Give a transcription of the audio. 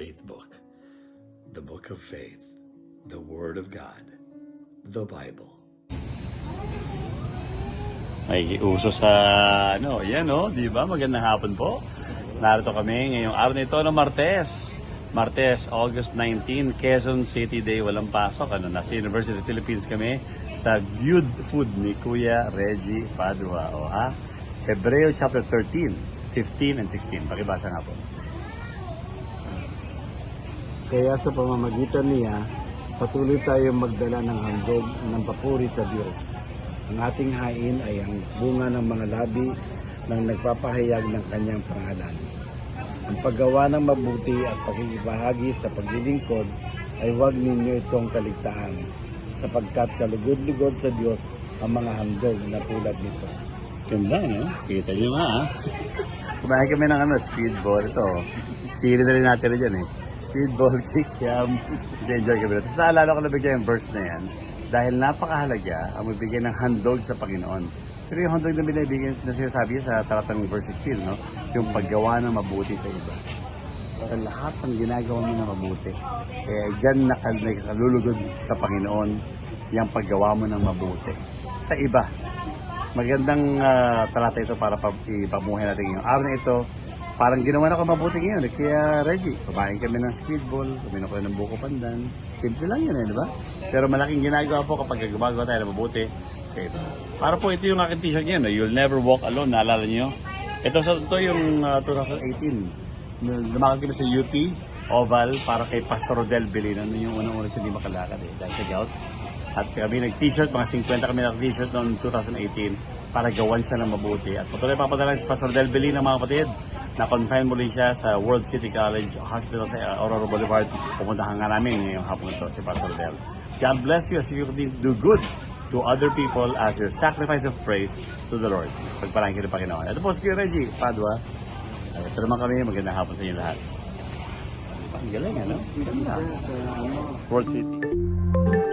faith book, the book of faith, the Word of God, the Bible. May uso sa yan di ba? Magandang hapon po. Narito kami ngayong araw nito ng Martes, August 19, Quezon City Day, walang pasok. Nasa University of the Philippines kami sa Viewed Food ni Kuya Reggie Padua. Hebreo chapter 13, 15 and 16. Pakibasa nga po. Kaya sa pamamagitan niya, patuloy tayong magdala ng handog ng papuri sa Diyos. Ang ating hain ay ang bunga ng mga labi ng nagpapahayag ng kanyang pangalan. Ang paggawa ng mabuti at pakikibahagi sa paglilingkod ay huwag ninyo itong kaligtaan, sapagkat kalugod-lugod sa Diyos ang mga handog na tulad nito. Ganda, no? Kita nyo nga, Kumain kami ng speedball. Ito, sili na rin natin dyan, Speedball, kikiam. Enjoy kami. Tapos naalala ko na bigyan yung verse na yan. Dahil napakahalaga ang magbigay ng handog sa Panginoon. Pero yung handog na binibigyan na sinasabi sa talatang verse 16, yung paggawa ng mabuti sa iba. Sa lahat ng ginagawa mo na mabuti, dyan nakalulugod sa Panginoon yung paggawa mo ng mabuti sa iba. Magandang talata ito para ipamuhay natin yung araw na ito. Parang ginawa na ko mabuti ngayon. Kaya Reggie, kumain kami ng speedball, kumain ako ng buko pandan. Simple lang yun, di ba? Pero malaking ginagawa po kapag gumagawa tayo ng mabuti sa iba. Para po ito yung aking t-shirt ngayon, You'll Never Walk Alone. Naalala niyo? Ito yung 2018. Lumakad kami sa UP, Oval, para kay Pastor Rodel Belina. Yung unang-unang hindi makalakad dahil sa gout. At kami nag-t-shirt, mga 50 kami nag-t-shirt noong 2018 para gawan siya ng mabuti. At patuloy papadala si Pastor Del Belina, mga kapatid. Na-confine muli siya sa World City College Hospital sa Aurora Boulevard. Pupuntahan nga namin ngayong hapon ito si Pastor Del. God bless you as you do good to other people as your sacrifice of praise to the Lord. Pagpalain kita Panginoon. Ito po si Reggie Padua. Ito naman kami, magandang hapon sa inyo lahat. Ang galing, World City.